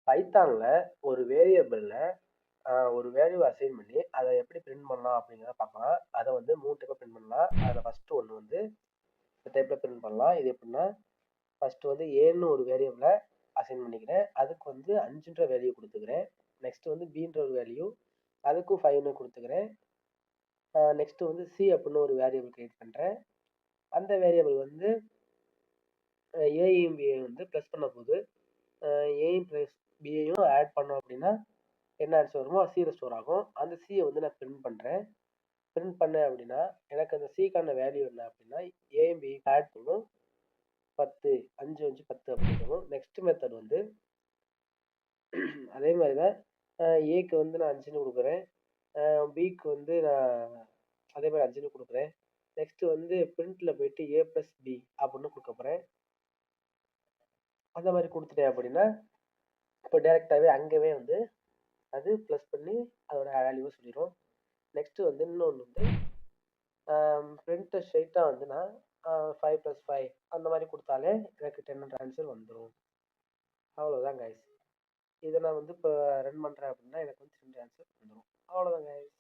பைத்தான்ல ஒரு வேரியபிள்ல ஒரு value assign பண்ணி அதை எப்படி பிரிண்ட் பண்ணலாம் அப்படிங்கிறத பார்க்கலாம். அதை வந்து 3 டைப்பாக பிரிண்ட் பண்ணலாம். அதில் ஃபஸ்ட்டு ஒன்று வந்து இந்த டைப்பில் பிரிண்ட் பண்ணலாம். இது எப்படின்னா, ஃபஸ்ட்டு வந்து ஏன்னு ஒரு வேரியபிளை அசைன் பண்ணிக்கிறேன். அதுக்கு வந்து 5ன்ற வேல்யூ கொடுத்துக்கிறேன். நெக்ஸ்ட் வந்து பீன்ற ஒரு வேல்யூ, அதுக்கும் 5ன்னு கொடுத்துக்கிறேன். நெக்ஸ்ட் வந்து சி அப்படின்னு ஒரு வேரியபிள் கிரியேட் பண்ணுறேன். அந்த வேரியபிள் வந்து ஏயும் பியையும் வந்து ப்ளஸ் பண்ண போது ஏயும் ப்ளஸ் பியையும் ஆட் பண்ணோம் அப்படின்னா என்ன ஆன்சர் வருமோ சியில் ஸ்டோர் ஆகும். அந்த சியை வந்து நான் பிரிண்ட் பண்ணுறேன். பிரிண்ட் பண்ணேன் அப்படின்னா எனக்கு அந்த சிக்கான வேல்யூ என்ன அப்படின்னா ஏயும் பி ஆட் பண்ணும் 10, 5 5 10 அப்படின்னு சொல்லும். நெக்ஸ்ட் மெத்தட் வந்து அதே மாதிரி தான் ஏக்கு வந்து நான் 5ன்னு கொடுக்குறேன். பிக்கு வந்து நான் அதே மாதிரி 5ன்னு கொடுக்குறேன். நெக்ஸ்ட் வந்து பிரிண்ட்டில் போயிட்டு ஏ ப்ளஸ் பி அப்படின்னு கொடுக்க போகிறேன். அந்த மாதிரி கொடுத்துட்டேன் அப்படின்னா இப்போ டேரெக்டாகவே அங்கேவே வந்து அது ப்ளஸ் பண்ணி அதோட வேல்யூவை சொல்லிடும். நெக்ஸ்ட் வந்து இன்னொன்று வந்து பிரிண்ட்டை ஸ்ட்ரைட்டாக வந்து நான் 5 + 5 அந்த மாதிரி கொடுத்தாலே எனக்கு 10ன்ற ஆன்சர் வந்துடும். அவ்வளோதான் கைஸ். இதை நான் வந்து இப்போ ரன் பண்ணுறேன் அப்படின்னா எனக்கு வந்து 10 ஆன்சர் வந்துடும். அவ்வளோதான் கைஸ்.